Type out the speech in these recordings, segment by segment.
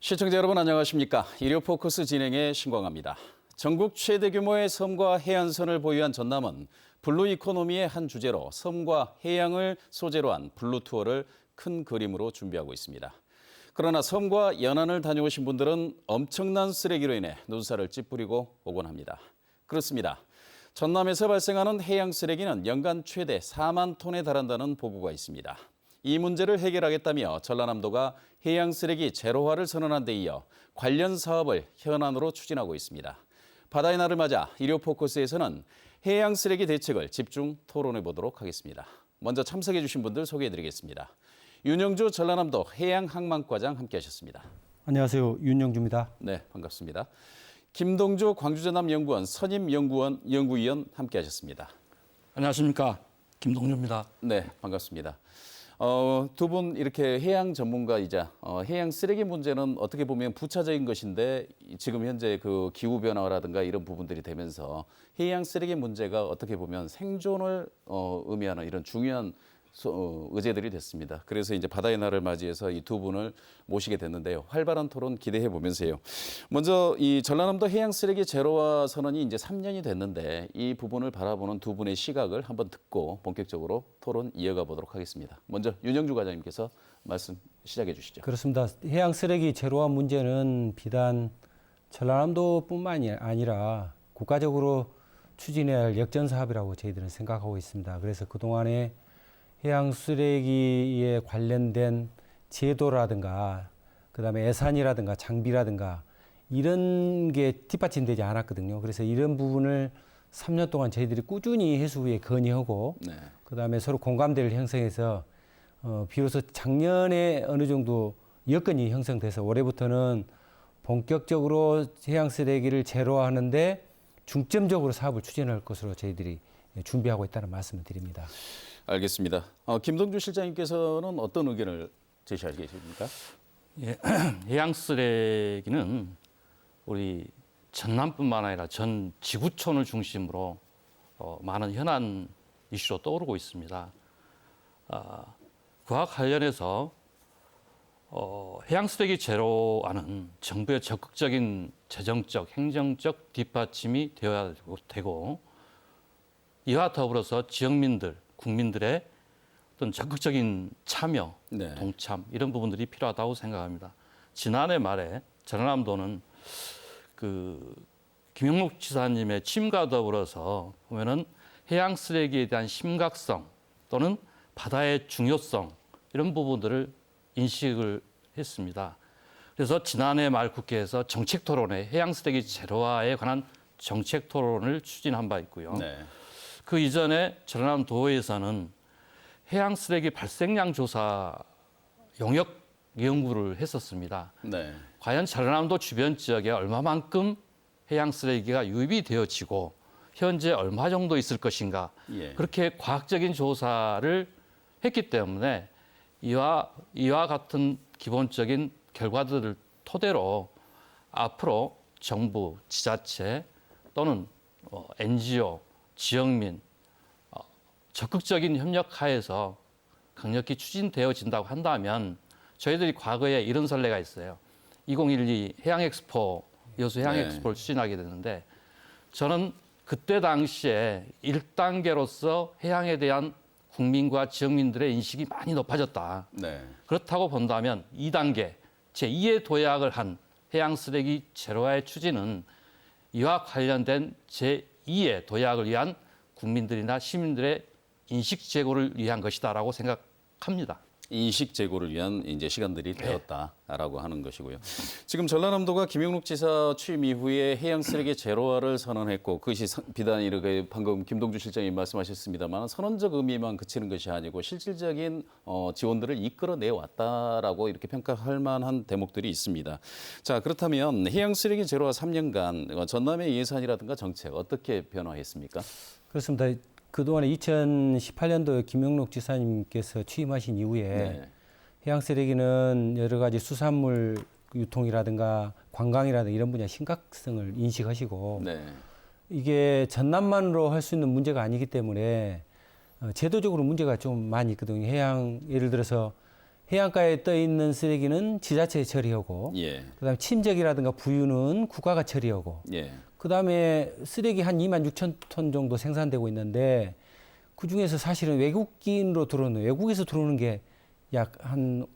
시청자 여러분 안녕하십니까? 일요포커스 진행의 신광합니다. 전국 최대 규모의 섬과 해안선을 보유한 전남은 블루 이코노미의 한 주제로 섬과 해양을 소재로 한 블루 투어를 큰 그림으로 준비하고 있습니다. 그러나 섬과 연안을 다녀오신 분들은 엄청난 쓰레기로 인해 눈살을 찌푸리고 오곤 합니다. 그렇습니다. 전남에서 발생하는 해양 쓰레기는 연간 최대 4만 톤에 달한다는 보고가 있습니다. 이 문제를 해결하겠다며 전라남도가 해양 쓰레기 제로화를 선언한 데 이어 관련 사업을 현안으로 추진하고 있습니다. 바다의 날을 맞아 일요포커스에서는 해양 쓰레기 대책을 집중 토론해 보도록 하겠습니다. 먼저 참석해 주신 분들 소개해 드리겠습니다. 윤영주 전라남도 해양항만과장 함께하셨습니다. 안녕하세요. 윤영주입니다. 네, 반갑습니다. 김동주 광주전남연구원 선임연구위원 함께하셨습니다. 안녕하십니까. 김동주입니다. 네, 반갑습니다. 두 분 이렇게 해양 전문가이자 해양 쓰레기 문제는 어떻게 보면 부차적인 것인데 지금 현재 그 기후 변화라든가 이런 부분들이 되면서 해양 쓰레기 문제가 어떻게 보면 생존을 의미하는 이런 중요한 의제들이 됐습니다. 그래서 이제 바다의 날을 맞이해서 이 두 분을 모시게 됐는데요. 활발한 토론 기대해 보면서요. 먼저 이 전라남도 해양 쓰레기 제로화 선언이 이제 3년이 됐는데 이 부분을 바라보는 두 분의 시각을 한번 듣고 본격적으로 토론 이어가 보도록 하겠습니다. 먼저 윤영주 과장님께서 말씀 시작해 주시죠. 그렇습니다. 해양 쓰레기 제로화 문제는 비단 전라남도뿐만이 아니라 국가적으로 추진해야 할 역전 사업이라고 저희들은 생각하고 있습니다. 그래서 그동안에 해양 쓰레기에 관련된 제도라든가 그다음에 예산이라든가 장비라든가 이런 게 뒷받침되지 않았거든요. 그래서 이런 부분을 3년 동안 저희들이 꾸준히 해수부에 건의하고 네. 그다음에 서로 공감대를 형성해서 비로소 작년에 어느 정도 여건이 형성돼서 올해부터는 본격적으로 해양 쓰레기를 제로화하는데 중점적으로 사업을 추진할 것으로 저희들이 준비하고 있다는 말씀을 드립니다. 알겠습니다. 김동주 실장님께서는 어떤 의견을 제시하시겠습니까? 예, 해양 쓰레기는 우리 전남뿐만 아니라 전 지구촌을 중심으로 많은 현안 이슈로 떠오르고 있습니다. 그와 관련해서 해양 쓰레기 제로화는 정부의 적극적인 재정적, 행정적 뒷받침이 되어야 되고 이와 더불어서 지역민들, 국민들의 어떤 적극적인 참여, 네. 동참 이런 부분들이 필요하다고 생각합니다. 지난해 말에 전라남도는 그 김영록 지사님의 취임과 더불어서 보면은 해양 쓰레기에 대한 심각성 또는 바다의 중요성 이런 부분들을 인식을 했습니다. 그래서 지난해 말 국회에서 정책 토론회 해양 쓰레기 제로화에 관한 정책 토론을 추진한 바 있고요. 네. 그 이전에 전라남도에서는 해양 쓰레기 발생량 조사 용역 연구를 했었습니다. 네. 과연 전라남도 주변 지역에 얼마만큼 해양 쓰레기가 유입이 되어지고 현재 얼마 정도 있을 것인가 예. 그렇게 과학적인 조사를 했기 때문에 이와 같은 기본적인 결과들을 토대로 앞으로 정부, 지자체 또는 NGO 지역민 적극적인 협력하에서 강력히 추진되어진다고 한다면 저희들이 과거에 이런 선례가 있어요. 2012 해양엑스포, 여수 해양엑스포를 추진하게 됐는데 저는 그때 당시에 1단계로서 해양에 대한 국민과 지역민들의 인식이 많이 높아졌다. 네. 그렇다고 본다면 2단계, 제2의 도약을 한 해양 쓰레기 제로화의 추진은 이와 관련된 제2의 도약을 위한 국민들이나 시민들의 인식 제고를 위한 것이다라고 생각합니다. 인식 제고를 위한 이제 시간들이 되었다라고 하는 것이고요. 지금 전라남도가 김영록 지사 취임 이후에 해양 쓰레기 제로화를 선언했고 그것이 비단 이렇게 방금 김동주 실장님 말씀하셨습니다만 선언적 의미만 그치는 것이 아니고 실질적인 지원들을 이끌어내 왔다라고 이렇게 평가할 만한 대목들이 있습니다. 자, 그렇다면 해양 쓰레기 제로화 3년간 전남의 예산이라든가 정책 어떻게 변화했습니까? 그렇습니다. 그동안에 2018년도 김영록 지사님께서 취임하신 이후에 네. 해양 쓰레기는 여러 가지 수산물 유통이라든가 관광이라든가 이런 분야 심각성을 인식하시고 네. 이게 전남만으로 할 수 있는 문제가 아니기 때문에 제도적으로 문제가 좀 많이 있거든요. 해양 예를 들어서 해안가에 떠 있는 쓰레기는 지자체 처리하고 예. 그다음에 침적이라든가 부유는 국가가 처리하고 예. 그다음에 쓰레기 한 2만 6천 톤 정도 생산되고 있는데 그중에서 사실은 외국에서 들어오는 게 약 한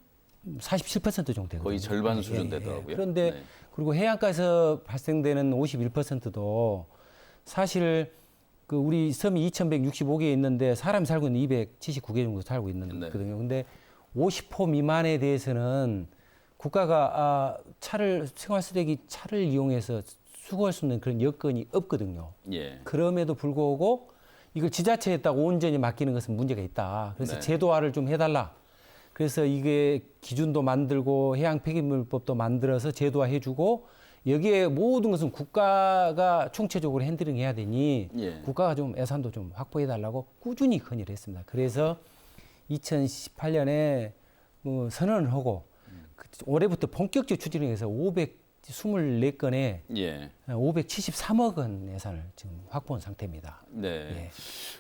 47% 정도 되거든요. 거의 절반 수준 되더라고요. 그런데 네. 그리고 해안가에서 발생되는 51%도 사실 그 우리 섬이 2,165개 있는데 사람이 살고 있는 279개 정도 살고 있는 네. 거거든요. 근데 50호 미만에 대해서는 국가가 생활 쓰레기 차를 이용해서 수거할 수 있는 그런 여건이 없거든요. 예. 그럼에도 불구하고 이걸 지자체에다가 온전히 맡기는 것은 문제가 있다. 그래서 네. 제도화를 좀 해달라. 그래서 이게 기준도 만들고 해양 폐기물법도 만들어서 제도화해주고 여기에 모든 것은 국가가 총체적으로 핸들링 해야 되니 예. 국가가 좀 예산도 좀 확보해달라고 꾸준히 건의를 했습니다. 그래서 2018년에 선언을 하고 올해부터 본격적 추진을 해서 524건에 예. 573억 원 예산을 지금 확보한 상태입니다. 네. 예.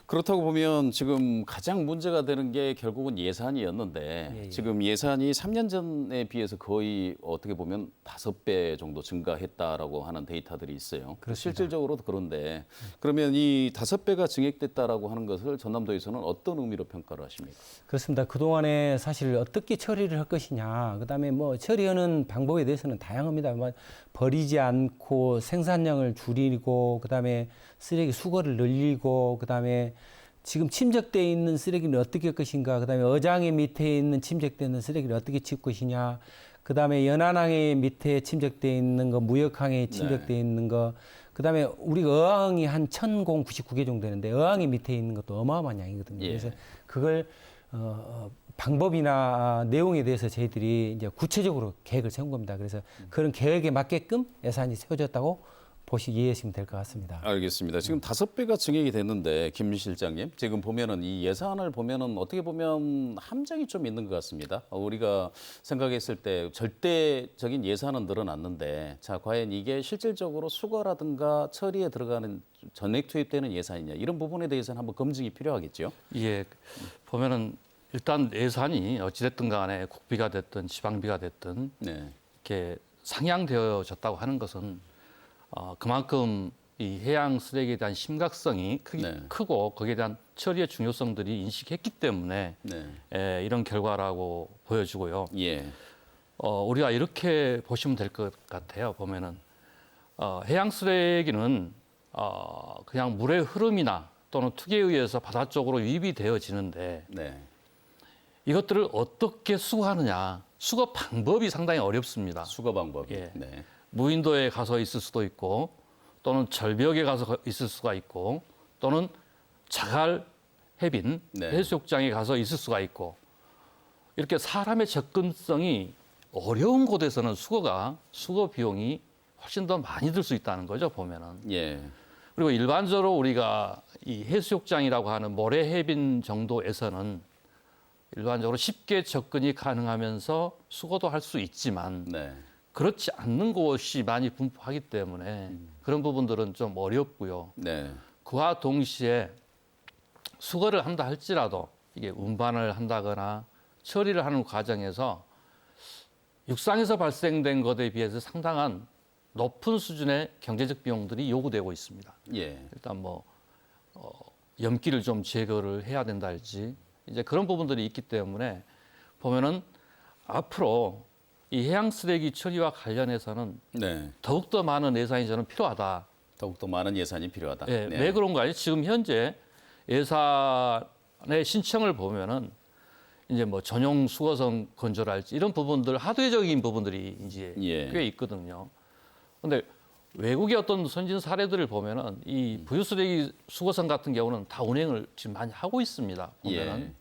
그렇다고 보면 지금 가장 문제가 되는 게 결국은 예산이었는데 예, 예. 지금 예산이 3년 전에 비해서 거의 어떻게 보면 5배 정도 증가했다라고 하는 데이터들이 있어요. 그렇습니다. 실질적으로도 그런데 그러면 이 5배가 증액됐다라고 하는 것을 전남도에서는 어떤 의미로 평가를 하십니까? 그렇습니다. 그동안에 사실 어떻게 처리를 할 것이냐, 그다음에 뭐 처리하는 방법에 대해서는 다양합니다. 뭐 버리지 않고 생산량을 줄이고, 그다음에 쓰레기 수거를 늘리고, 그다음에 지금 침적돼 있는 쓰레기는 어떻게 할 것인가, 그다음에 어장의 밑에 있는 침적돼 있는 쓰레기를 어떻게 칠 것이냐, 그다음에 연안항의 밑에 침적돼 있는 거, 무역항에 침적돼 있는 거, 그다음에 우리가 어항이 한 1,099개 정도 되는데 어항이 밑에 있는 것도 어마어마한 양이거든요. 예. 그래서 그걸 방법이나 내용에 대해서 저희들이 이제 구체적으로 계획을 세운 겁니다. 그래서 그런 계획에 맞게끔 예산이 세워졌다고 이해하시면 될 것 같습니다. 알겠습니다. 지금 5배가 증액이 됐는데 김 실장님 지금 보면은 이 예산을 보면은 어떻게 보면 함정이 좀 있는 것 같습니다. 우리가 생각했을 때 절대적인 예산은 늘어났는데 자 과연 이게 실질적으로 수거라든가 처리에 들어가는 전액 투입되는 예산이냐 이런 부분에 대해서는 한번 검증이 필요하겠죠. 예, 보면은 일단 예산이 어찌됐든 간에 국비가 됐든 지방비가 됐든 네. 이렇게 상향되어졌다고 하는 것은 그만큼 이 해양 쓰레기에 대한 심각성이 네. 크고 거기에 대한 처리의 중요성들이 인식했기 때문에 네. 이런 결과라고 보여지고요. 예. 우리가 이렇게 보시면 될 것 같아요. 보면은 해양 쓰레기는 그냥 물의 흐름이나 또는 투기에 의해서 바다 쪽으로 유입이 되어지는데 네. 이것들을 어떻게 수거하느냐, 수거 방법이 상당히 어렵습니다. 수거 방법. 예. 네. 무인도에 가서 있을 수도 있고 또는 절벽에 가서 있을 수가 있고 또는 자갈 해빈 네. 해수욕장에 가서 있을 수가 있고 이렇게 사람의 접근성이 어려운 곳에서는 수거 비용이 훨씬 더 많이 들 수 있다는 거죠, 보면은. 예. 그리고 일반적으로 우리가 이 해수욕장이라고 하는 모래 해빈 정도에서는 일반적으로 쉽게 접근이 가능하면서 수거도 할 수 있지만 네. 그렇지 않는 곳이 많이 분포하기 때문에 그런 부분들은 좀 어렵고요. 네. 그와 동시에 수거를 한다 할지라도 이게 운반을 한다거나 처리를 하는 과정에서 육상에서 발생된 것에 비해서 상당한 높은 수준의 경제적 비용들이 요구되고 있습니다. 예. 일단 뭐 염기를 좀 제거를 해야 된다 할지 이제 그런 부분들이 있기 때문에 보면은 앞으로 이 해양 쓰레기 처리와 관련해서는 네. 더욱더 많은 예산이 저는 필요하다. 더욱더 많은 예산이 필요하다. 예, 네. 왜 그런가요? 지금 현재 예산의 신청을 보면은 이제 뭐 전용 수거성 건조랄지 이런 부분들 하드웨어적인 부분들이 이제 예. 꽤 있거든요. 그런데 외국의 어떤 선진 사례들을 보면은 이 부유 쓰레기 수거성 같은 경우는 다 운행을 지금 많이 하고 있습니다. 보면은 예.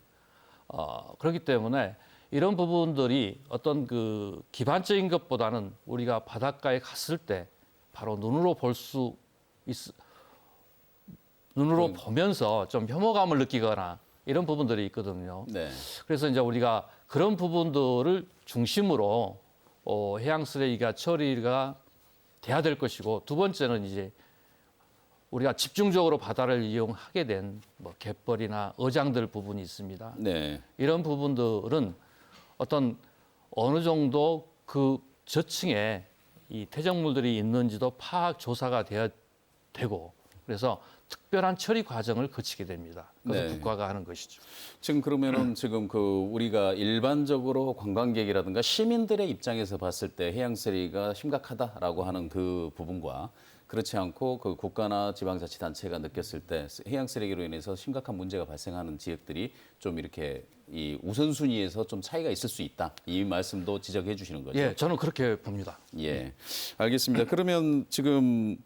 그렇기 때문에 이런 부분들이 어떤 그 기반적인 것보다는 우리가 바닷가에 갔을 때 바로 눈으로 보면서 좀 혐오감을 느끼거나 이런 부분들이 있거든요. 네. 그래서 이제 우리가 그런 부분들을 중심으로 해양 쓰레기가 처리가 돼야 될 것이고 두 번째는 이제 우리가 집중적으로 바다를 이용하게 된 뭐 갯벌이나 어장들 부분이 있습니다. 네. 이런 부분들은 어떤 어느 정도 그 저층에 이 퇴적물들이 있는지도 파악 조사가 되고 그래서 특별한 처리 과정을 거치게 됩니다. 그래서 네. 국가가 하는 것이죠. 지금 그러면은 지금 그 우리가 일반적으로 관광객이라든가 시민들의 입장에서 봤을 때 해양 쓰레기가 심각하다라고 하는 그 부분과 그렇지 않고 그 국가나 지방자치단체가 느꼈을 때 해양 쓰레기로 인해서 심각한 문제가 발생하는 지역들이 좀 이렇게 이 우선순위에서 좀 차이가 있을 수 있다. 이 말씀도 지적해 주시는 거죠. 예, 저는 그렇게 봅니다. 예, 알겠습니다. 그러면 지금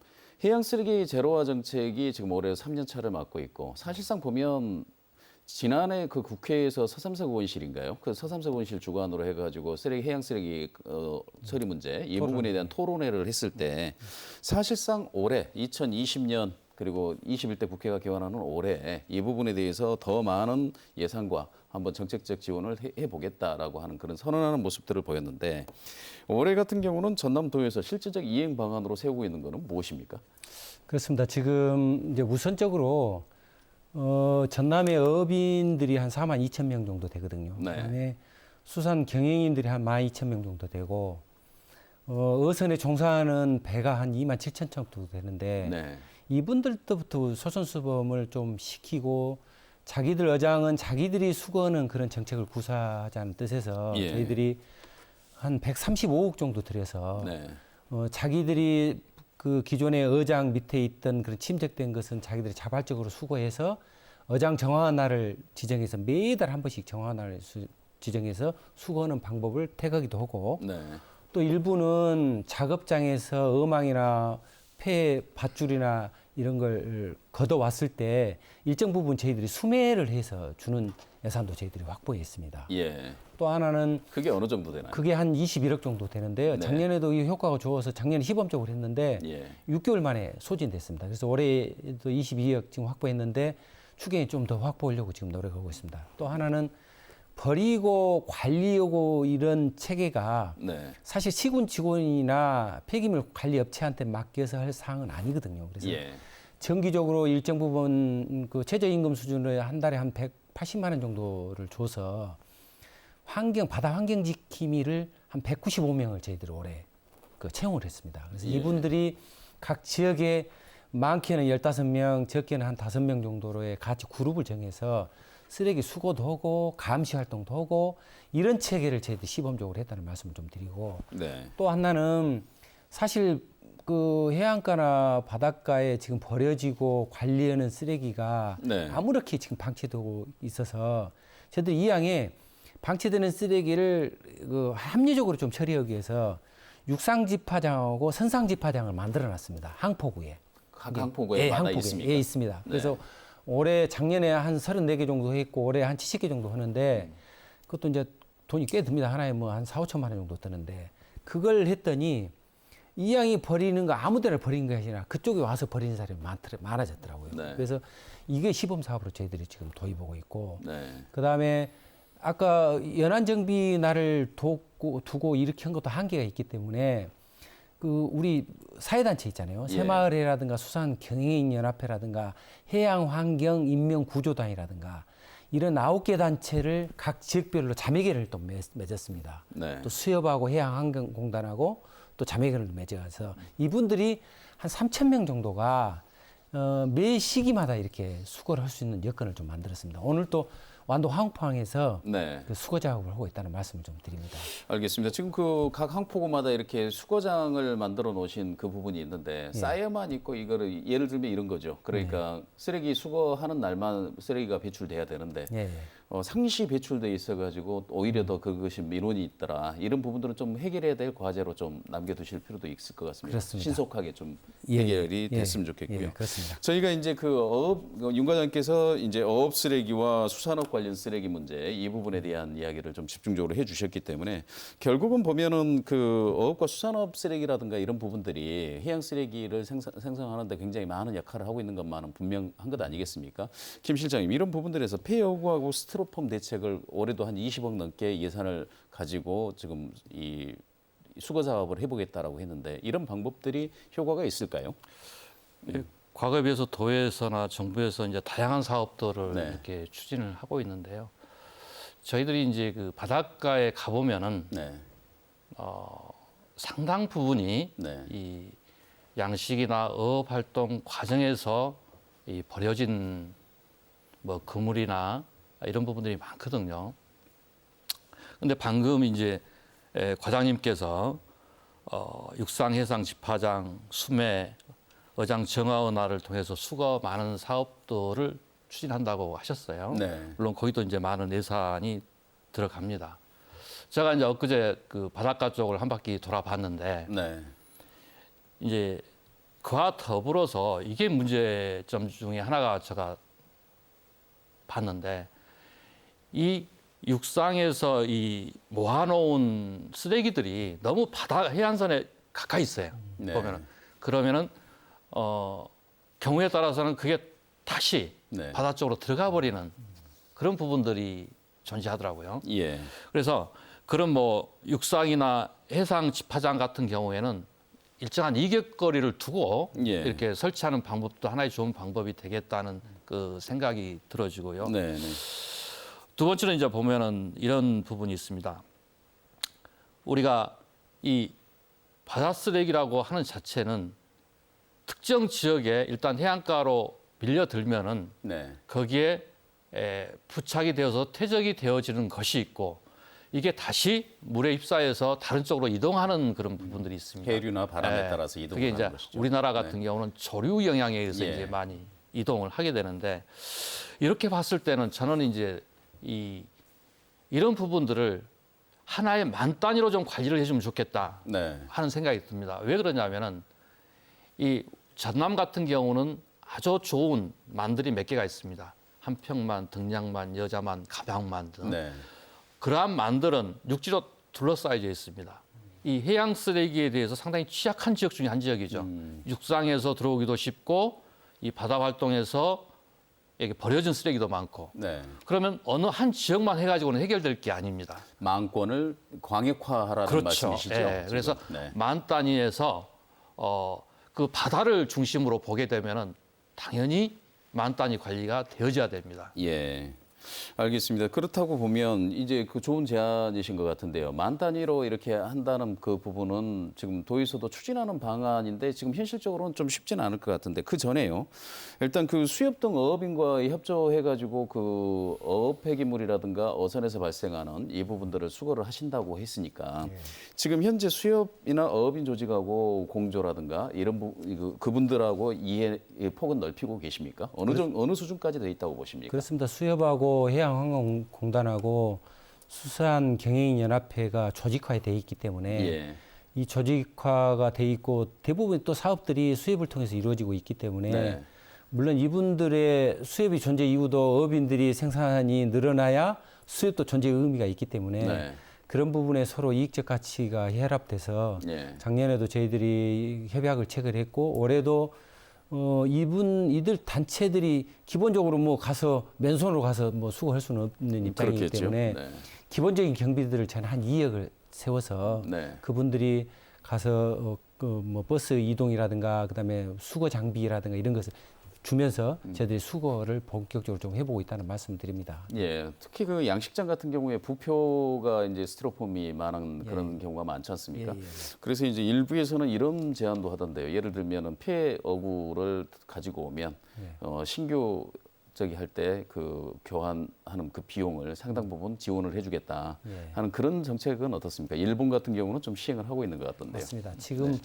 해양 쓰레기 제로화 정책이 지금 올해 3년 차를 맞고 있고 사실상 보면 지난해 그 국회에서 서삼석 의원실인가요? 그 서삼석 의원실 주관으로 해가지고 해양 쓰레기 처리 문제 이 부분에 대한 토론회를 했을 때 사실상 올해 2020년 그리고 21대 국회가 개원하는 올해 이 부분에 대해서 더 많은 예산과 한번 정책적 지원을 해보겠다라고 하는 그런 선언하는 모습들을 보였는데 올해 같은 경우는 전남도에서 실질적 이행 방안으로 세우고 있는 것은 무엇입니까? 그렇습니다. 지금 이제 우선적으로 전남의 어민들이 한 4만 2천 명 정도 되거든요. 네. 그다음에 수산 경영인들이 한 1만 2천 명 정도 되고 어선에 종사하는 배가 한 2만 7천 척 정도 되는데 네. 이분들부터 소선수범을 좀 시키고 자기들 어장은 자기들이 수거하는 그런 정책을 구사하자는 뜻에서 예. 저희들이 한 135억 정도 들여서 네. 자기들이 그 기존의 어장 밑에 있던 그런 침적된 것은 자기들이 자발적으로 수거해서 어장 정화한 날을 지정해서 매달 한 번씩 정화한 날을 지정해서 수거하는 방법을 택하기도 하고 네. 또 일부는 작업장에서 어망이나 폐 밧줄이나 이런 걸 걷어왔을 때 일정 부분 저희들이 수매를 해서 주는 예산도 저희들이 확보했습니다. 예. 또 하나는 그게 어느 정도 되나요? 그게 한 21억 정도 되는데요. 네. 작년에도 이 효과가 좋아서 작년에 시범적으로 했는데 예. 6개월 만에 소진됐습니다. 그래서 올해도 22억 지금 확보했는데 추경이 좀 더 확보하려고 지금 노력하고 있습니다. 또 하나는 버리고 관리하고 이런 체계가 네. 사실 시군 직원이나 폐기물 관리 업체한테 맡겨서 할 사항은 아니거든요. 그래서 예. 정기적으로 일정 부분 그 최저임금 수준으로 한 달에 한 180만 원 정도를 줘서 바다 환경 지킴이를 한 195명을 저희들이 올해 그 채용을 했습니다. 그래서 예. 이분들이 각 지역에 많게는 15명, 적게는 한 5명 정도로의 같이 그룹을 정해서 쓰레기 수거도 하고 감시 활동도 하고 이런 체계를 저희들이 시범적으로 했다는 말씀을 좀 드리고 네. 또 하나는 사실 그 해안가나 바닷가에 지금 버려지고 관리하는 쓰레기가 네. 아무렇게 지금 방치되고 있어서 저희들이 이 양에 방치되는 쓰레기를 그 합리적으로 좀 처리하기 위해서 육상집화장하고 선상집화장을 만들어놨습니다. 항포구에. 각 항포구에 마다 항포구에. 있습니까? 예, 있습니다. 네. 그래서 올해 작년에 한 34개 정도 했고 올해 한 70개 정도 하는데 그것도 이제 돈이 꽤 듭니다. 하나에 뭐 한 4, 5천만 원 정도 드는데 그걸 했더니 이 양이 버리는 거 아무 데나 버리는 것이 아니라 그쪽에 와서 버리는 사람이 많아졌더라고요. 네. 그래서 이게 시범 사업으로 저희들이 지금 도입하고 있고 네. 그다음에 아까 연안정비 날을 두고 이렇게 한 것도 한계가 있기 때문에 그 우리 사회단체 있잖아요. 예. 새마을회라든가 수산경영인연합회라든가 해양환경인명구조단이라든가 이런 9개 단체를 각 지역별로 자매계를 또 맺었습니다. 네. 또 수협하고 해양환경공단하고 또 자매계를 맺어서 이분들이 한 3천 명 정도가 매 시기마다 이렇게 수거를 할 수 있는 여건을 좀 만들었습니다. 오늘 또 완도 항포항에서 네. 그 수거 작업을 하고 있다는 말씀을 좀 드립니다. 알겠습니다. 지금 그 각 항포구마다 이렇게 수거장을 만들어 놓으신 그 부분이 있는데 쌓여만 있고 이거를 예를 들면 이런 거죠. 그러니까 쓰레기 수거하는 날만 쓰레기가 배출돼야 되는데 예. 상시 배출돼 있어가지고 오히려 더 그것이 민원이 있더라. 이런 부분들은 좀 해결해야 될 과제로 좀 남겨두실 필요도 있을 것 같습니다. 그렇습니다. 신속하게 좀 예, 해결이 예, 됐으면 좋겠고요. 예, 그렇습니다. 저희가 이제 윤 과장께서 이제 어업 쓰레기와 수산업 관련 쓰레기 문제 이 부분에 대한 이야기를 좀 집중적으로 해주셨기 때문에 결국은 보면은 그 어업과 수산업 쓰레기라든가 이런 부분들이 해양 쓰레기를 생성하는데 굉장히 많은 역할을 하고 있는 것만은 분명한 것 아니겠습니까? 김 실장님 이런 부분들에서 폐여구하고 스티로폼 대책을 올해도 한 20억 넘게 예산을 가지고 지금 이 수거 작업을 해보겠다라고 했는데 이런 방법들이 효과가 있을까요? 과거에 비해서 도에서나 정부에서 이제 다양한 사업들을 네. 이렇게 추진을 하고 있는데요. 저희들이 이제 그 바닷가에 가보면은 네. 상당 부분이 네. 이 양식이나 어업 활동 과정에서 이 버려진 뭐 그물이나 이런 부분들이 많거든요. 근데 방금 이제 과장님께서 육상해상 집화장, 수매, 어장 정화은화를 통해서 수거 많은 사업들을 추진한다고 하셨어요. 네. 물론 거기도 이제 많은 예산이 들어갑니다. 제가 이제 엊그제 그 바닷가 쪽을 한 바퀴 돌아봤는데 네. 이제 그와 더불어서 이게 문제점 중에 하나가 제가 봤는데 이 육상에서 이 모아놓은 쓰레기들이 너무 바다 해안선에 가까이 있어요. 네. 보면은 그러면은 경우에 따라서는 그게 다시 네. 바다 쪽으로 들어가 버리는 그런 부분들이 존재하더라고요. 예. 그래서 그런 뭐 육상이나 해상 집화장 같은 경우에는 일정한 이격거리를 두고 예. 이렇게 설치하는 방법도 하나의 좋은 방법이 되겠다는 그 생각이 들어지고요. 네. 네. 두 번째는 이제 보면은 이런 부분이 있습니다. 우리가 이 바다 쓰레기라고 하는 자체는 특정 지역에 일단 해안가로 밀려들면은 네. 거기에 부착이 되어서 퇴적이 되어지는 것이 있고 이게 다시 물에 휩싸여서 다른 쪽으로 이동하는 그런 부분들이 있습니다. 해류나 바람에 예, 따라서 이동을 그게 이제 하는 것이죠. 우리나라 같은 경우는 조류 영향에 의해서 예. 이제 많이 이동을 하게 되는데 이렇게 봤을 때는 저는 이제 이런 부분들을 하나의 만 단위로 좀 관리를 해주면 좋겠다 네. 하는 생각이 듭니다. 왜 그러냐면은 이 전남 같은 경우는 아주 좋은 만들이 몇 개가 있습니다. 한평만, 등량만, 여자만, 가방만 등. 네. 그러한 만들은 육지로 둘러싸여져 있습니다. 이 해양 쓰레기에 대해서 상당히 취약한 지역 중에 한 지역이죠. 육상에서 들어오기도 쉽고 이 바다 활동에서 이게 버려진 쓰레기도 많고. 네. 그러면 어느 한 지역만 해가지고는 해결될 게 아닙니다. 망권을 광역화하라는 그렇죠. 말씀이시죠? 예, 지금? 그래서 네. 만 단위에서 그 바다를 중심으로 보게 되면은 당연히 만 단위 관리가 되어져야 됩니다. 예. 알겠습니다. 그렇다고 보면 이제 그 좋은 제안이신 것 같은데요. 만 단위로 이렇게 한다는 그 부분은 지금 도에서도 추진하는 방안인데 지금 현실적으로는 좀 쉽지는 않을 것 같은데 그 전에요. 일단 그 수협 등 어업인과 협조해가지고 그 어업 폐기물이라든가 어선에서 발생하는 이 부분들을 수거를 하신다고 했으니까 지금 현재 수협이나 어업인 조직하고 공조라든가 이런 그분들하고 이해 폭은 넓히고 계십니까? 어느 수준까지 돼 있다고 보십니까? 그렇습니다. 수협하고 해양항공공단하고 수산경영연합회가 조직화돼 있기 때문에 예. 이 조직화가 돼 있고 대부분 또 사업들이 수협을 통해서 이루어지고 있기 때문에 네. 물론 이분들의 수협이 존재 이유도 어업인들이 생산이 늘어나야 수협도 존재의 의미가 있기 때문에 네. 그런 부분에 서로 이익적 가치가 혈합돼서 예. 작년에도 저희들이 협약을 체결했고 올해도 이들 단체들이 기본적으로 뭐 가서 맨손으로 가서 뭐 수거할 수는 없는 입장이기 그렇겠죠. 때문에 네. 기본적인 경비들을 저는 한 2억을 세워서 네. 그분들이 가서 그 뭐 버스 이동이라든가 그다음에 수거 장비라든가 이런 것을 주면서 저희들이 수거를 본격적으로 좀 해보고 있다는 말씀드립니다. 예, 특히 그 양식장 같은 경우에 부표가 이제 스티로폼이 많은 그런 경우가 많지 않습니까? 예, 예. 그래서 이제 일부에서는 이런 제안도 하던데요. 예를 들면은 폐 어구를 가지고 오면 신규 저기 할 때 그 교환하는 그 비용을 상당 부분 지원을 해주겠다 예. 하는 그런 정책은 어떻습니까? 일본 같은 경우는 좀 시행을 하고 있는 것 같던데요. 맞습니다. 지금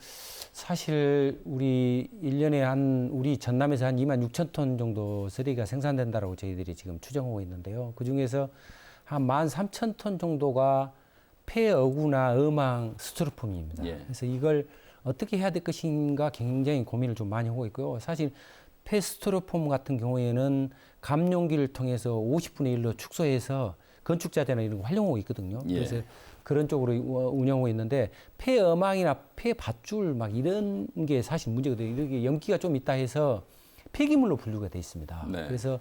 사실 우리 1년에 우리 전남에서 한 2만 6천 톤 정도 쓰레기가 생산된다라고 저희들이 지금 추정하고 있는데요. 그 중에서 한 1만 3천 톤 정도가 폐어구나 어망 스티로폼입니다. 예. 그래서 이걸 어떻게 해야 될 것인가 굉장히 고민을 좀 많이 하고 있고요. 사실 폐스티로폼 같은 경우에는 감용기를 통해서 50분의 1로 축소해서 건축자재나 이런 거 활용하고 있거든요. 예. 그래서 그런 쪽으로 운영하고 있는데 폐어망이나 폐밧줄 막 이런 게 사실 문제거든요. 이렇게 염기가 좀 있다 해서 폐기물로 분류가 돼 있습니다. 네. 그래서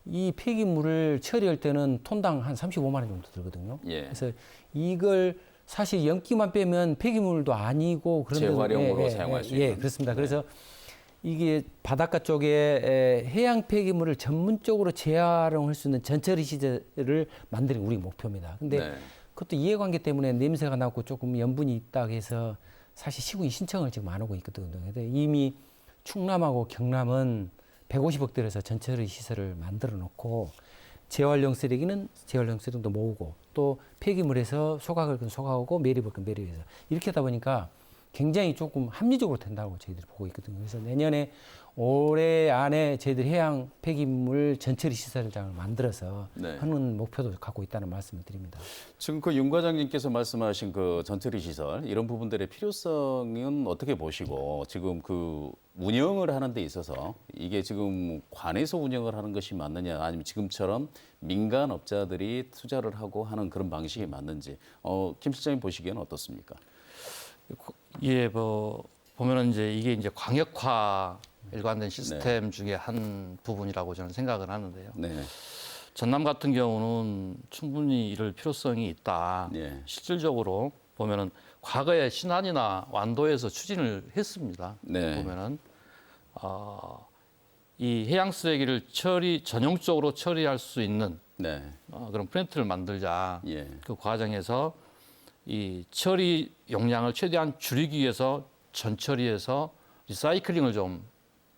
이 폐기물을 처리할 때는 톤당 한 35만 원 정도 들거든요. 예. 그래서 이걸 사실 염기만 빼면 폐기물도 아니고 그런 재활용으로 데서 사용할 수 예, 있는. 그렇습니다. 네. 그래서 이게 바닷가 쪽에 해양 폐기물을 전문적으로 재활용할 수 있는 전처리 시설을 만드는 게 우리 목표입니다. 근데 네. 그것도 이해관계 때문에 냄새가 나고 조금 염분이 있다고 해서 사실 시군이 신청을 지금 안 하고 있거든요. 근데 이미 충남하고 경남은 150억 들여서 전처리 시설을 만들어 놓고 재활용 쓰레기는 재활용 쓰레기도 모으고 또 폐기물에서 소각할 건 소각하고 매립할 건 매립해서 이렇게 하다 보니까 굉장히 조금 합리적으로 된다고 저희들이 보고 있거든요. 그래서 내년에 올해 안에 저희들이 해양 폐기물 전처리 시설장을 만들어서 네. 하는 목표도 갖고 있다는 말씀을 드립니다. 지금 그 윤 과장님께서 말씀하신 그 전처리 시설 이런 부분들의 필요성은 어떻게 보시고 지금 그 운영을 하는 데 있어서 이게 지금 관에서 운영을 하는 것이 맞느냐 아니면 지금처럼 민간 업자들이 투자를 하고 하는 그런 방식이 맞는지 김 실장님 보시기에는 어떻습니까? 예, 뭐 보면은 이제 이게 이제 광역화 일관된 시스템 중에 한 부분이라고 저는 생각을 하는데요. 네. 전남 같은 경우는 충분히 이럴 필요성이 있다. 네. 실질적으로 보면은 과거에 신안이나 완도에서 추진을 했습니다. 네. 보면은 이 해양 쓰레기를 전용적으로 처리할 수 있는 네. 그런 플랜트를 만들자. 예. 그 과정에서 이 처리 용량을 최대한 줄이기 위해서 전처리해서 리사이클링을 좀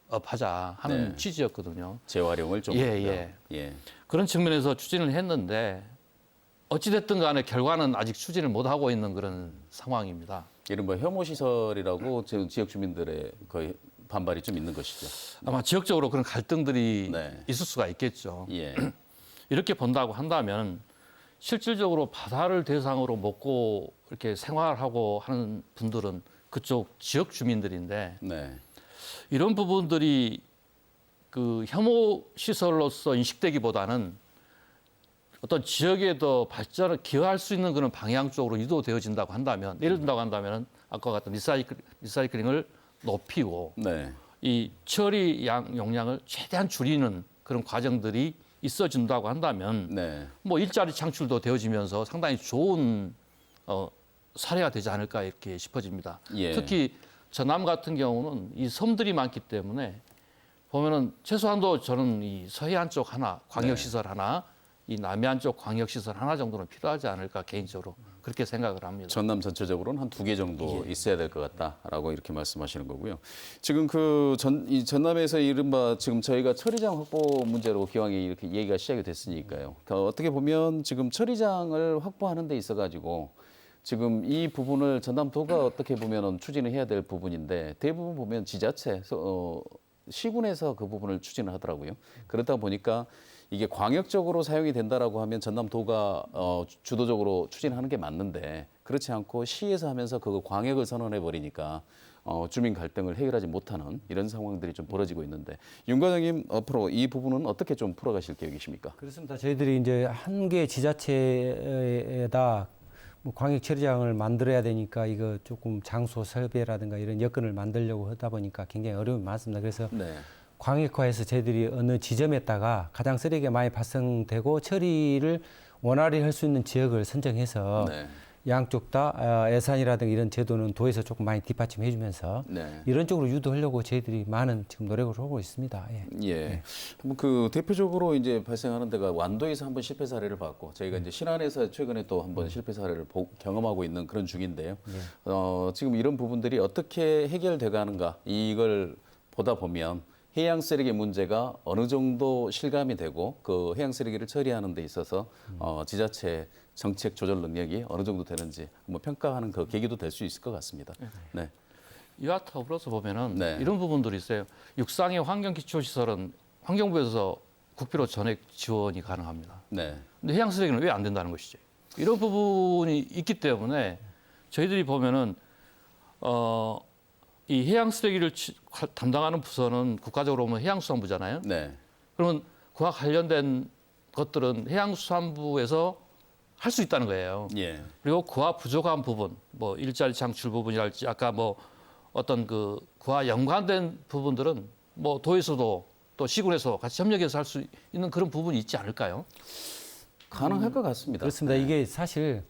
업하자 하는 네. 취지였거든요. 재활용을 좀. 예, 한다. 예. 예. 그런 측면에서 추진을 했는데 어찌됐든 간에 결과는 아직 추진을 못하고 있는 그런 상황입니다. 이른바 혐오 시설이라고 지금 지역 주민들의 거의 반발이 좀 있는 것이죠. 아마 지역적으로 그런 갈등들이 네. 있을 수가 있겠죠. 예. 이렇게 본다고 한다면 실질적으로 바다를 대상으로 먹고 이렇게 생활하고 하는 분들은 그쪽 지역 주민들인데 네. 이런 부분들이 그 혐오 시설로서 인식되기보다는 어떤 지역에 더 발전을 기여할 수 있는 그런 방향 쪽으로 유도되어진다고 한다면 예를 든다고 한다면 아까 같은 리사이클링을 높이고 네. 이 처리 용량을 최대한 줄이는 그런 과정들이 있어진다고 한다면 네. 뭐 일자리 창출도 되어지면서 상당히 좋은 사례가 되지 않을까 이렇게 싶어집니다. 예. 특히 전남 같은 경우는 이 섬들이 많기 때문에 보면은 최소한도 저는 이 서해안 쪽 하나 광역시설 하나 이 남해안 쪽 광역시설 하나 정도는 필요하지 않을까 개인적으로 그렇게 생각을 합니다. 전남 전체적으로는 한 2개 정도 예. 있어야 될 것 같다라고 이렇게 말씀하시는 거고요. 지금 이 전남에서 이른바 지금 저희가 처리장 확보 문제로 기왕에 이렇게 얘기가 시작이 됐으니까요. 그러니까 어떻게 보면 지금 처리장을 확보하는 데 있어 가지고 지금 이 부분을 전남도가 어떻게 보면 추진을 해야 될 부분인데 대부분 보면 지자체 시군에서 그 부분을 추진을 하더라고요. 그러다 보니까 이게 광역적으로 사용이 된다라고 하면 전남도가 주도적으로 추진하는 게 맞는데 그렇지 않고 시에서 하면서 그 광역을 선언해 버리니까 주민 갈등을 해결하지 못하는 이런 상황들이 좀 벌어지고 있는데 윤 과장님 앞으로 이 부분은 어떻게 좀 풀어가실 계획이십니까? 그렇습니다. 저희들이 이제 한 개 지자체에다 뭐 광역 처리장을 만들어야 되니까 이거 조금 장소 설비라든가 이런 여건을 만들려고 하다 보니까 굉장히 어려움이 많습니다. 그래서 네. 광역화해서 저희들이 어느 지점에다가 가장 쓰레기가 많이 발생되고 처리를 원활히 할 수 있는 지역을 선정해서 네. 양쪽 다 예산이라든가 이런 제도는 도에서 조금 많이 뒷받침해 주면서 네. 이런 쪽으로 유도하려고 저희들이 많은 지금 노력을 하고 있습니다. 예. 예. 그 대표적으로 이제 발생하는 데가 완도에서 한번 실패 사례를 봤고 저희가 이제 신안에서 최근에 또 한번 실패 사례를 경험하고 있는 그런 중인데요. 지금 이런 부분들이 어떻게 해결돼 가는가 이걸 보다 보면 해양 쓰레기 문제가 어느 정도 실감이 되고 그 해양 쓰레기를 처리하는 데 있어서 지자체 정책 조절 능력이 어느 정도 되는지 한번 평가하는 그 계기도 될 수 있을 것 같습니다. 네. 이와 더불어서 보면은 네. 이런 부분들이 있어요. 육상의 환경기초시설은 환경부에서 국비로 전액 지원이 가능합니다. 네. 근데 해양 쓰레기는 왜 안 된다는 것이죠. 이런 부분이 있기 때문에 저희들이 보면은 이 해양 쓰레기를 담당하는 부서는 국가적으로 보면 해양수산부잖아요. 네. 그러면 그와 관련된 것들은 해양수산부에서 할 수 있다는 거예요. 예. 그리고 그와 부족한 부분, 뭐 일자리 창출 부분이랄지 아까 뭐 어떤 그와 연관된 부분들은 뭐 도에서도 또 시군에서 같이 협력해서 할 수 있는 그런 부분이 있지 않을까요? 가능할 것 같습니다. 그렇습니다. 네. 이게 사실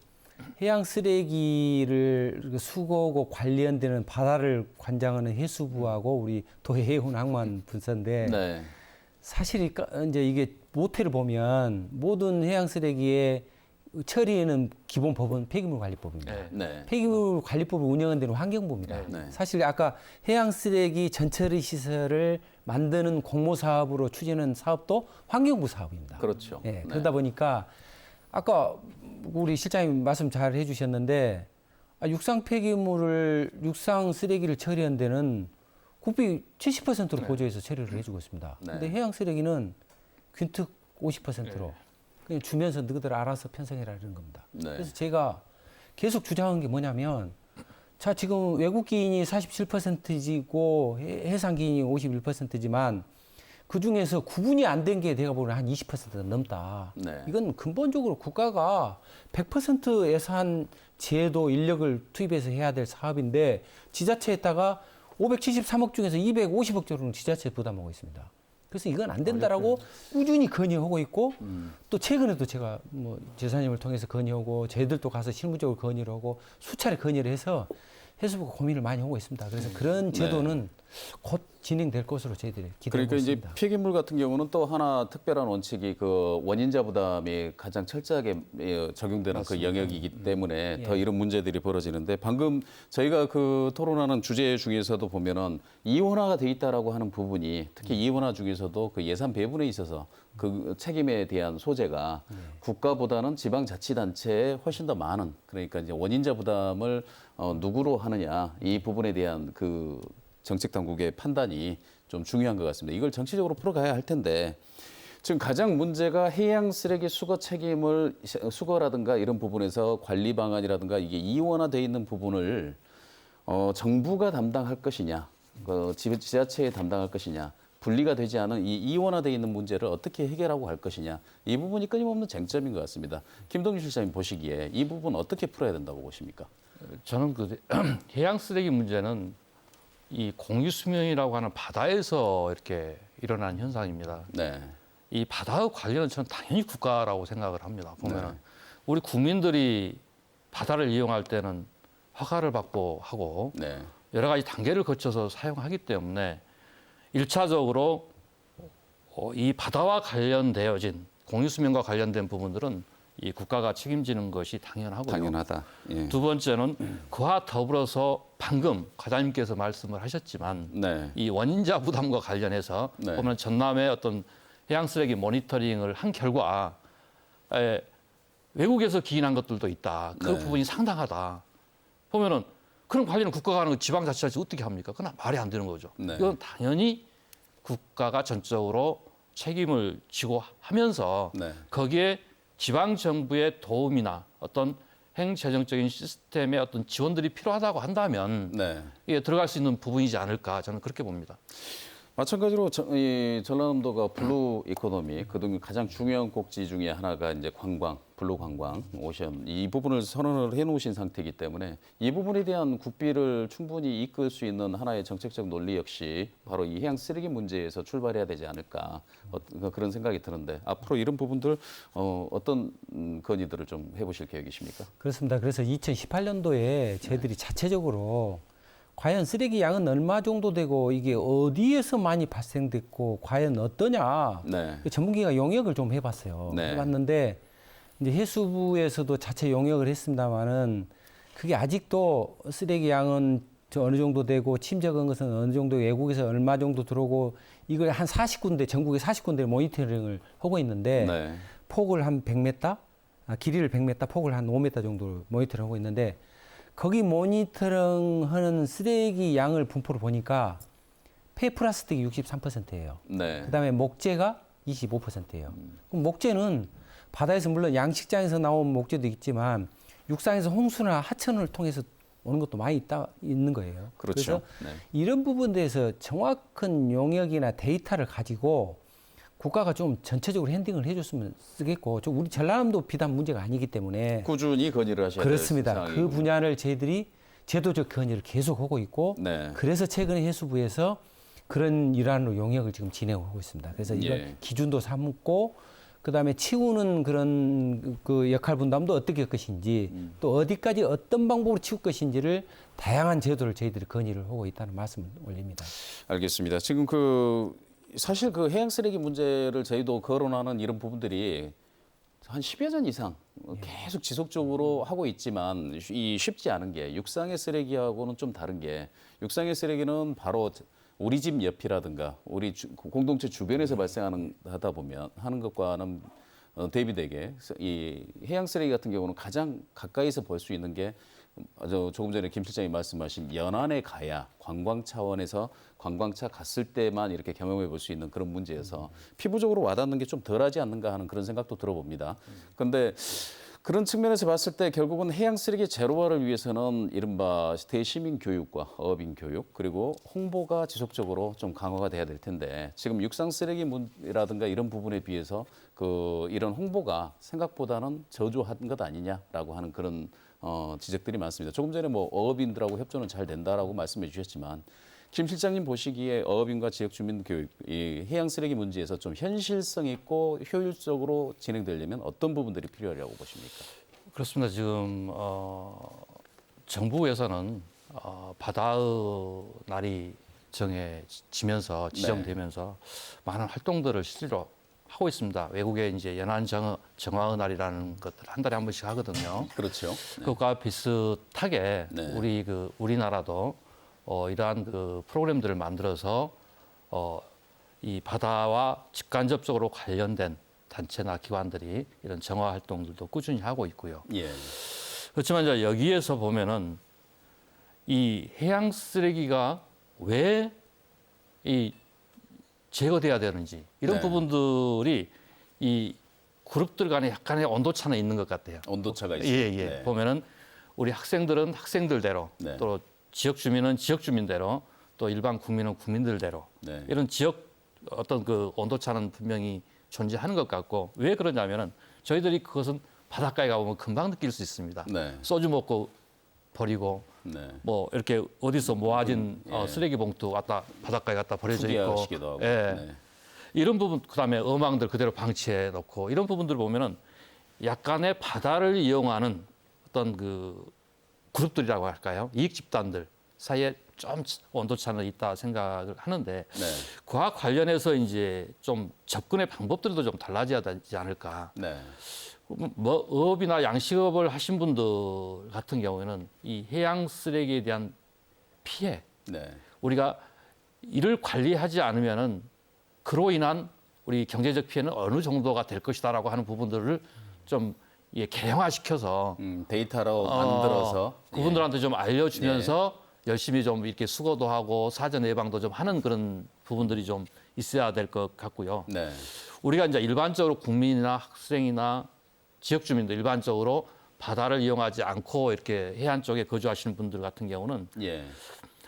해양 쓰레기를 수거하고 관련되는 바다를 관장하는 해수부하고 우리 도해운항만 분사인데 네. 사실 이제 이게 모태를 보면 모든 해양 쓰레기의 처리에는 기본 법은 폐기물관리법입니다. 네. 네. 폐기물관리법을 운영하는 데는 환경부입니다. 네. 사실 아까 해양 쓰레기 전처리 시설을 만드는 공모 사업으로 추진하는 사업도 환경부 사업입니다. 그렇죠. 예, 네. 그러다 보니까 아까 우리 실장님 말씀 잘 해주셨는데 육상 폐기물을 육상 쓰레기를 처리하는 데는 국비 70%로 보조해서 처리를 해주고 있습니다. 네. 근데 해양 쓰레기는 균특 50%로 네. 그냥 주면서 너희들 알아서 편성해라 이런 겁니다. 네. 그래서 제가 계속 주장한 게 뭐냐면 자 지금 외국 기인이 47%이고 해상 기인이 51%지만 그 중에서 구분이 안 된 게 내가 보기에는 한 20% 넘다. 네. 이건 근본적으로 국가가 100% 예산 제도 인력을 투입해서 해야 될 사업인데 지자체에다가 573억 중에서 250억 정도는 지자체 부담하고 있습니다. 그래서 이건 안 된다라고 꾸준히 건의하고 있고 또 최근에도 제가 뭐 지사님을 통해서 건의하고 저희들도 가서 실무적으로 건의를 하고 수차례 건의를 해서 해수부가 고민을 많이 하고 있습니다. 그래서 그런 제도는 곧 진행될 것으로 저희들이 기대하고 그러니까 이제 있습니다. 폐기물 같은 경우는 또 하나 특별한 원칙이 그 원인자 부담이 가장 철저하게 적용되는 그 영역이기 때문에 더 이런 문제들이 벌어지는데 방금 저희가 그 토론하는 주제 중에서도 보면은 이원화가 돼 있다라고 하는 부분이 특히 이원화 중에서도 그 예산 배분에 있어서 그 책임에 대한 소재가 국가보다는 지방자치단체에 훨씬 더 많은 그러니까 이제 원인자 부담을 누구로 하느냐 이 부분에 대한 그 정책 당국의 판단이 좀 중요한 것 같습니다. 이걸 정치적으로 풀어가야 할 텐데 지금 가장 문제가 해양 쓰레기 수거 책임을 수거라든가 이런 부분에서 관리 방안이라든가 이게 이원화돼 있는 부분을 정부가 담당할 것이냐, 지자체에 담당할 것이냐, 분리가 되지 않은 이 이원화돼 있는 문제를 어떻게 해결하고 갈 것이냐 이 부분이 끊임없는 쟁점인 것 같습니다. 김동준 실장님 보시기에 이 부분 어떻게 풀어야 된다고 보십니까? 저는 그 해양 쓰레기 문제는 이 공유 수면이라고 하는 바다에서 이렇게 일어난 현상입니다. 네. 이 바다와 관련은 저는 당연히 국가라고 생각을 합니다. 보면은 우리 국민들이 바다를 이용할 때는 허가를 받고 하고 네. 여러 가지 단계를 거쳐서 사용하기 때문에 일차적으로 이 바다와 관련되어진 공유 수면과 관련된 부분들은 이 국가가 책임지는 것이 당연하고요. 당연하다. 예. 두 번째는 그와 더불어서 방금 과장님께서 말씀을 하셨지만 네. 이 원인자 부담과 관련해서 네. 보면 전남의 어떤 해양 쓰레기 모니터링을 한 결과 외국에서 기인한 것들도 있다. 그 네. 부분이 상당하다. 보면은 그런 관련은 국가가 하는 거 지방자치단체 어떻게 합니까? 그건 말이 안 되는 거죠. 네. 이건 당연히 국가가 전적으로 책임을 지고 하면서 네. 거기에 지방 정부의 도움이나 어떤 행재정적인 시스템의 어떤 지원들이 필요하다고 한다면 네. 이게 들어갈 수 있는 부분이지 않을까 저는 그렇게 봅니다. 마찬가지로 이 전라남도가 블루 이코노미 그동안 가장 중요한 꼭지 중에 하나가 이제 관광, 블루 관광, 오션 이 부분을 선언을 해놓으신 상태이기 때문에 이 부분에 대한 국비를 충분히 이끌 수 있는 하나의 정책적 논리 역시 바로 이 해양 쓰레기 문제에서 출발해야 되지 않을까 그런 생각이 드는데 앞으로 이런 부분들 어떤 건의들을 좀 해보실 계획이십니까? 그렇습니다. 그래서 2018년도에 저희들이 자체적으로 과연 쓰레기 양은 얼마 정도 되고 이게 어디에서 많이 발생됐고 과연 어떠냐 네. 전문기가 용역을 좀 해봤어요. 네. 해봤는데 이제 해수부에서도 자체 용역을 했습니다만은 그게 아직도 쓰레기 양은 어느 정도 되고 침적한 것은 어느 정도 외국에서 얼마 정도 들어오고 이걸 한 40군데 전국에 40군데 모니터링을 하고 있는데 네. 폭을 한 100m, 길이를 100m, 폭을 한 5m 정도 모니터를 하고 있는데 거기 모니터링하는 쓰레기 양을 분포를 보니까 폐플라스틱이 63%예요. 네. 그다음에 목재가 25%예요. 그럼 목재는 바다에서 물론 양식장에서 나온 목재도 있지만 육상에서 홍수나 하천을 통해서 오는 것도 많이 있는 거예요. 그렇죠. 그래서 네. 이런 부분에 대해서 정확한 용역이나 데이터를 가지고 국가가 좀 전체적으로 핸딩을 해줬으면 쓰겠고, 좀 우리 전라남도 비단 문제가 아니기 때문에 꾸준히 건의를 하셔야 될 그렇습니다. 상황이고. 그 분야를 저희들이 제도적 건의를 계속하고 있고, 네. 그래서 최근에 해수부에서 그런 일환으로 용역을 지금 진행하고 있습니다. 그래서 이걸 예. 기준도 삼고 그다음에 치우는 그런 그 역할 분담도 어떻게 할 것인지 또 어디까지 어떤 방법으로 치울 것인지를 다양한 제도를 저희들이 건의를 하고 있다는 말씀을 올립니다. 알겠습니다. 지금 사실 해양 쓰레기 문제를 저희도 거론하는 이런 부분들이 한 10여 년 이상 계속 지속적으로 하고 있지만 이 쉽지 않은 게 육상의 쓰레기하고는 좀 다른 게 육상의 쓰레기는 바로 우리 집 옆이라든가 우리 공동체 주변에서 하다 보면 하는 것과는 대비되게 이 해양 쓰레기 같은 경우는 가장 가까이서 볼 수 있는 게 조금 전에 김 실장이 말씀하신 연안에 가야 관광 차원에서 관광차 갔을 때만 이렇게 경험해 볼 수 있는 그런 문제여서 피부적으로 와닿는 게 좀 덜하지 않는가 하는 그런 생각도 들어봅니다. 그런데 그런 측면에서 봤을 때 결국은 해양 쓰레기 제로화를 위해서는 이른바 대시민 교육과 어업인 교육 그리고 홍보가 지속적으로 좀 강화가 돼야 될 텐데 지금 육상 쓰레기라든가 이런 부분에 비해서 이런 홍보가 생각보다는 저조한 것 아니냐라고 하는 그런 지적들이 많습니다. 조금 전에 어업인들하고 협조는 잘 된다라고 말씀해 주셨지만 김 실장님 보시기에 어업인과 지역 주민 교육, 이 해양 쓰레기 문제에서 좀 현실성 있고 효율적으로 진행되려면 어떤 부분들이 필요하다고 보십니까? 그렇습니다. 지금 정부에서는 바다의 날이 정해지면서 지정되면서 많은 활동들을 실제로 하고 있습니다. 외국에 이제 연안 정화의 날이라는 것들 한 달에 한 번씩 하거든요. 그렇죠. 네. 그것과 비슷하게 네. 우리나라도 이러한 프로그램들을 만들어서 이 바다와 직간접적으로 관련된 단체나 기관들이 이런 정화 활동들도 꾸준히 하고 있고요. 예. 그렇지만 이제 여기에서 보면은 이 해양 쓰레기가 왜 이 제거돼야 되는지 이런 네. 부분들이 이 그룹들 간에 약간의 온도차는 있는 것 같아요. 온도차가 있어요. 예. 네. 보면은 우리 학생들은 학생들대로 네. 또 지역 주민은 지역 주민대로 또 일반 국민은 국민들대로 네. 이런 지역 어떤 온도차는 분명히 존재하는 것 같고 왜 그러냐면은 저희들이 그것은 바닷가에 가보면 금방 느낄 수 있습니다. 네. 소주 먹고 버리고 네. 이렇게 어디서 모아진 쓰레기 봉투 바닷가에 갖다 버려져 있고 투기하시기도 하고. 예. 네. 이런 부분 그다음에 어망들 그대로 방치해 놓고 이런 부분들 보면은 약간의 바다를 이용하는 어떤 그룹들이라고 할까요? 이익 집단들 사이에 좀 온도차는 있다 생각을 하는데 네. 그와 관련해서 이제 좀 접근의 방법들도 좀 달라져야 되지 않을까. 네. 어업이나 양식업을 하신 분들 같은 경우에는 이 해양 쓰레기에 대한 피해, 네. 우리가 이를 관리하지 않으면은 그로 인한 우리 경제적 피해는 어느 정도가 될 것이다라고 하는 부분들을 좀 개형화시켜서 데이터로 만들어서 그분들한테 좀 알려주면서 열심히 좀 이렇게 수거도 하고 사전 예방도 좀 하는 그런 부분들이 좀 있어야 될 것 같고요. 네. 우리가 이제 일반적으로 국민이나 학생이나 지역 주민들 일반적으로 바다를 이용하지 않고 이렇게 해안 쪽에 거주하시는 분들 같은 경우는 예.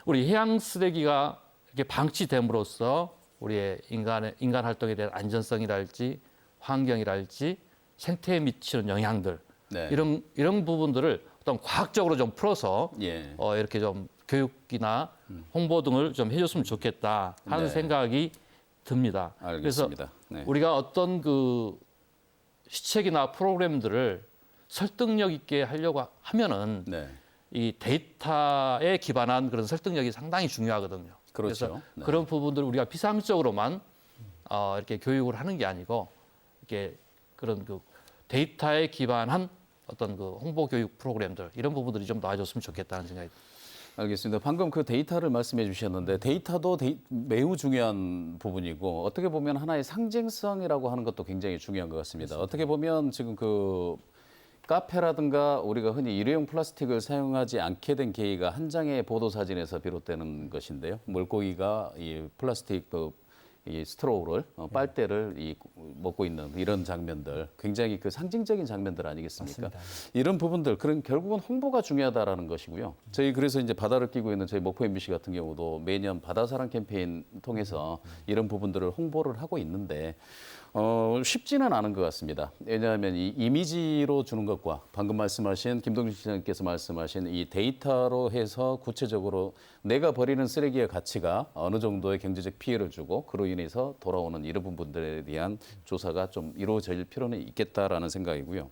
우리 해양 쓰레기가 이렇게 방치됨으로써 우리의 인간 활동에 대한 안전성이랄지 환경이랄지 생태에 미치는 영향들 네. 이런 부분들을 어떤 과학적으로 좀 풀어서 예. 이렇게 좀 교육이나 홍보 등을 좀 해줬으면 좋겠다 하는 네. 생각이 듭니다. 알겠습니다. 그래서 네. 우리가 어떤 시책이나 프로그램들을 설득력 있게 하려고 하면은 네. 이 데이터에 기반한 그런 설득력이 상당히 중요하거든요. 그렇죠. 그래서 네. 그런 부분들을 우리가 비상적으로만 이렇게 교육을 하는 게 아니고 이렇게 그런 데이터에 기반한 어떤 홍보 교육 프로그램들 이런 부분들이 좀 나아졌으면 좋겠다는 생각이 듭니다. 알겠습니다. 방금 데이터를 말씀해 주셨는데 데이터도 매우 중요한 부분이고 어떻게 보면 하나의 상징성이라고 하는 것도 굉장히 중요한 것 같습니다. 어떻게 보면 지금 카페라든가 우리가 흔히 일회용 플라스틱을 사용하지 않게 된 계기가 한 장의 보도 사진에서 비롯되는 것인데요. 물고기가 이 플라스틱 이 스트로우를 빨대를 먹고 있는 이런 장면들 굉장히 상징적인 장면들 아니겠습니까? 맞습니다. 이런 부분들 그런 결국은 홍보가 중요하다라는 것이고요. 저희 그래서 이제 바다를 끼고 있는 저희 목포 MBC 같은 경우도 매년 바다사랑 캠페인 통해서 이런 부분들을 홍보를 하고 있는데 쉽지는 않은 것 같습니다. 왜냐하면 이 이미지로 주는 것과 방금 말씀하신 김동준 시장님께서 말씀하신 이 데이터로 해서 구체적으로 내가 버리는 쓰레기의 가치가 어느 정도의 경제적 피해를 주고 그로 인해서 돌아오는 이런 부분들에 대한 조사가 좀 이루어질 필요는 있겠다라는 생각이고요.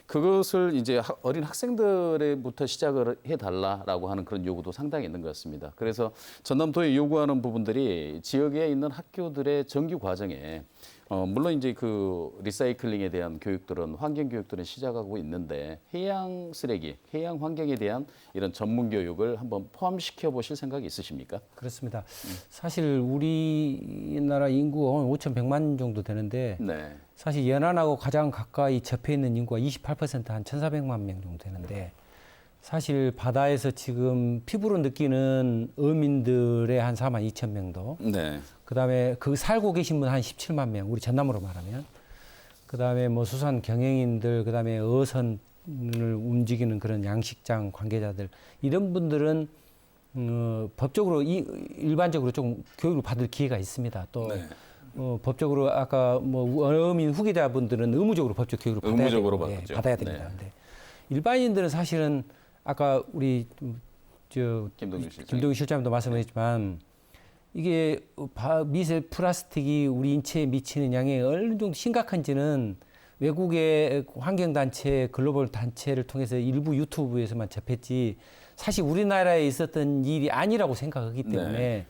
그것을 이제 어린 학생들부터 시작을 해달라라고 하는 그런 요구도 상당히 있는 것 같습니다. 그래서 전남도에 요구하는 부분들이 지역에 있는 학교들의 정규 과정에 물론 이제 그 리사이클링에 대한 교육들은 환경 교육들은 시작하고 있는데 해양 쓰레기, 해양 환경에 대한 이런 전문 교육을 한번 포함시켜 보실 생각이 있으십니까? 그렇습니다. 사실 우리나라 인구 한 5,100만 정도 되는데 네. 사실 연안하고 가장 가까이 접해 있는 인구가 28%한 1,400만 명 정도 되는데 사실 바다에서 지금 피부로 느끼는 어민들의 한 4만 2천 명도 네. 그다음에 그 살고 계신 분 한 17만 명, 우리 전남으로 말하면. 그다음에 뭐 수산 경영인들, 그다음에 어선을 움직이는 그런 양식장 관계자들 이런 분들은 법적으로 일반적으로 좀 교육을 받을 기회가 있습니다. 또 네. 법적으로 아까 뭐 어민 후기자분들은 의무적으로 법적 교육을 받아야 의무적으로 되고, 받죠. 받아야 됩니다. 네. 근데 일반인들은 사실은 아까 우리 김동규 실장님도 말씀하셨지만 이게 미세 플라스틱이 우리 인체에 미치는 양이 어느 정도 심각한지는 외국의 환경단체, 글로벌 단체를 통해서 일부 유튜브에서만 접했지 사실 우리나라에 있었던 일이 아니라고 생각하기 때문에 네.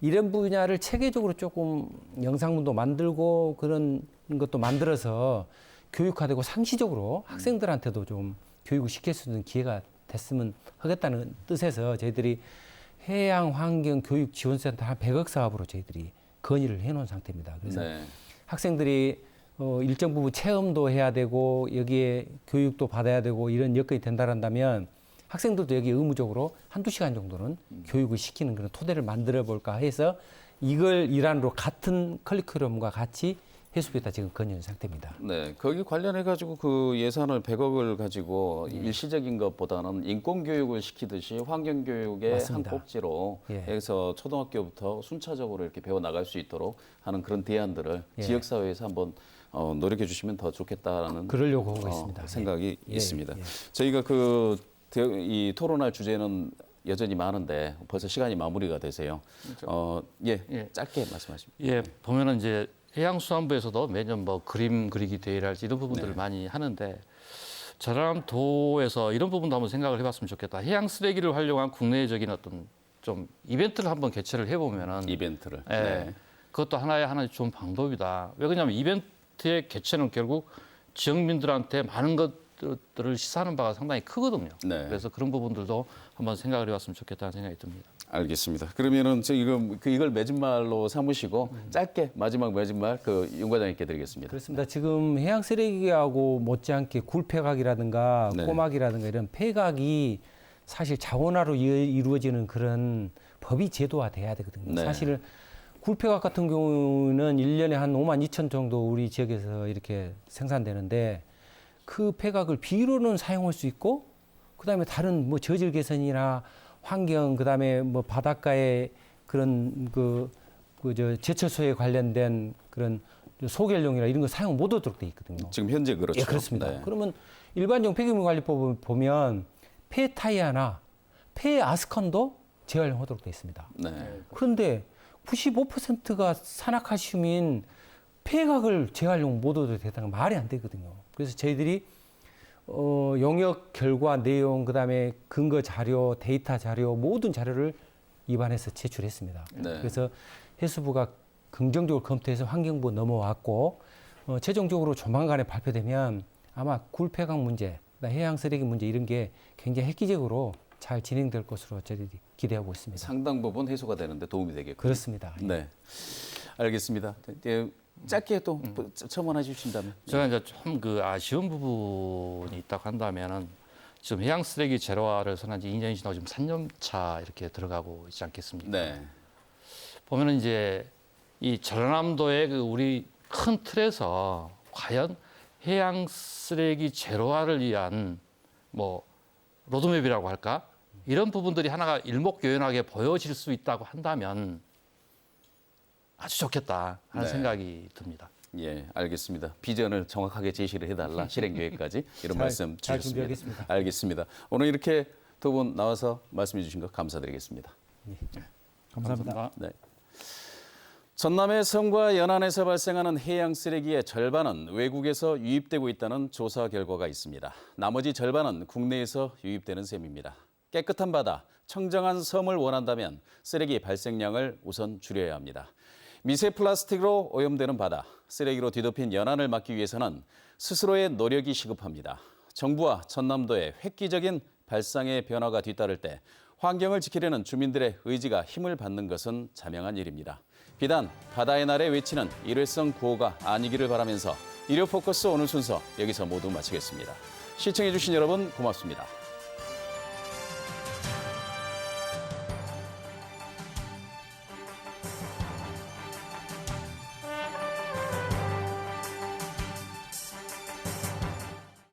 이런 분야를 체계적으로 조금 영상문도 만들고 그런 것도 만들어서 교육화되고 상시적으로 학생들한테도 좀 교육을 시킬 수 있는 기회가 됐으면 하겠다는 뜻에서 저희들이 해양환경교육지원센터 한 100억 사업으로 저희들이 건의를 해놓은 상태입니다. 그래서 네. 학생들이 일정 부분 체험도 해야 되고 여기에 교육도 받아야 되고 이런 여건이 된다란다면 학생들도 여기 의무적으로 한두 시간 정도는 교육을 시키는 그런 토대를 만들어 볼까 해서 이걸 일환으로 같은 커리큘럼과 같이 해수부에다 지금 건의한 상태입니다. 네, 거기 관련해 가지고 그 예산을 100억을 가지고 일시적인 것보다는 인권 교육을 시키듯이 환경 교육의 맞습니다. 한 꼭지로 예. 해서 초등학교부터 순차적으로 이렇게 배워 나갈 수 있도록 하는 그런 대안들을 예. 지역 사회에서 한번 노력해 주시면 더 좋겠다라는 그러려고 하고 있습니다. 생각이 예. 있습니다. 예. 저희가 이 토론할 주제는 여전히 많은데 벌써 시간이 마무리가 되세요. 예. 짧게 말씀하십시오. 예, 보면은 이제 해양수산부에서도 매년 뭐 그림 그리기 대회랄지 이런 부분들을 네. 많이 하는데 전남도에서 이런 부분도 한번 생각을 해봤으면 좋겠다. 해양 쓰레기를 활용한 국내적인 어떤 좀 이벤트를 한번 개최를 해보면은 이벤트를. 예, 네. 그것도 하나의 좋은 방법이다. 왜 그러냐면 이벤트의 개최는 결국 지역민들한테 많은 것들을 시사하는 바가 상당히 크거든요. 네. 그래서 그런 부분들도 한번 생각을 해봤으면 좋겠다는 생각이 듭니다. 알겠습니다. 그러면은 이걸 맺은말로 삼으시고 짧게 마지막 맺은말 윤 과장님께 드리겠습니다. 그렇습니다. 지금 해양 쓰레기하고 못지않게 굴폐각이라든가 네. 꼬막이라든가 이런 폐각이 사실 자원화로 이루어지는 그런 법이 제도화돼야 되거든요. 네. 사실 굴폐각 같은 경우는 1년에 한 5만 2천 정도 우리 지역에서 이렇게 생산되는데 그 폐각을 비료는 사용할 수 있고 그다음에 다른 뭐 저질 개선이나 환경 그다음에 뭐 바닷가에 그런 제철소에 관련된 그런 소결용이나 이런 거 사용 못 하도록 돼 있거든요. 지금 현재 그렇죠. 예, 그렇습니다. 네. 그러면 일반적 폐기물관리법을 보면 폐타이아나 폐아스콘도 재활용하도록 돼 있습니다. 네. 그런데 95%가 산화칼슘인 폐각을 재활용 못 해도 되다는 건 말이 안 되거든요. 그래서 저희들이 용역 결과 내용 그다음에 근거 자료, 데이터 자료 모든 자료를 입안해서 제출했습니다. 네. 그래서 해수부가 긍정적으로 검토해서 환경부 넘어왔고 최종적으로 조만간에 발표되면 아마 굴폐각 문제, 해양 쓰레기 문제 이런 게 굉장히 획기적으로 잘 진행될 것으로 저희들이 기대하고 있습니다. 상당 부분 해소가 되는데 도움이 되겠고요. 그렇습니다. 네. 알겠습니다. 짧게 또 첨언해 주신다면. 제가 이제 좀 아쉬운 부분이 있다고 한다면은 지금 해양 쓰레기 제로화를 선언한 지 2년이 지나고 지금 3년 차 이렇게 들어가고 있지 않겠습니까? 네. 보면은 이제 이 전라남도의 우리 큰 틀에서 과연 해양 쓰레기 제로화를 위한 뭐 로드맵이라고 할까? 이런 부분들이 하나가 일목요연하게 보여질 수 있다고 한다면 아주 좋겠다 하는 네. 생각이 듭니다. 예, 알겠습니다. 비전을 정확하게 제시를 해달라 실행 계획까지 이런 말씀 잘 주셨습니다. 준비하겠습니다. 알겠습니다. 오늘 이렇게 두 분 나와서 말씀해 주신 거 감사드리겠습니다. 감사합니다. 감사합니다. 네. 전남의 섬과 연안에서 발생하는 해양 쓰레기의 절반은 외국에서 유입되고 있다는 조사 결과가 있습니다. 나머지 절반은 국내에서 유입되는 셈입니다. 깨끗한 바다, 청정한 섬을 원한다면 쓰레기 발생량을 우선 줄여야 합니다. 미세 플라스틱으로 오염되는 바다, 쓰레기로 뒤덮인 연안을 막기 위해서는 스스로의 노력이 시급합니다. 정부와 전남도의 획기적인 발상의 변화가 뒤따를 때 환경을 지키려는 주민들의 의지가 힘을 받는 것은 자명한 일입니다. 비단 바다의 날에 외치는 일회성 구호가 아니기를 바라면서 일요 포커스 오늘 순서 여기서 모두 마치겠습니다. 시청해주신 여러분 고맙습니다.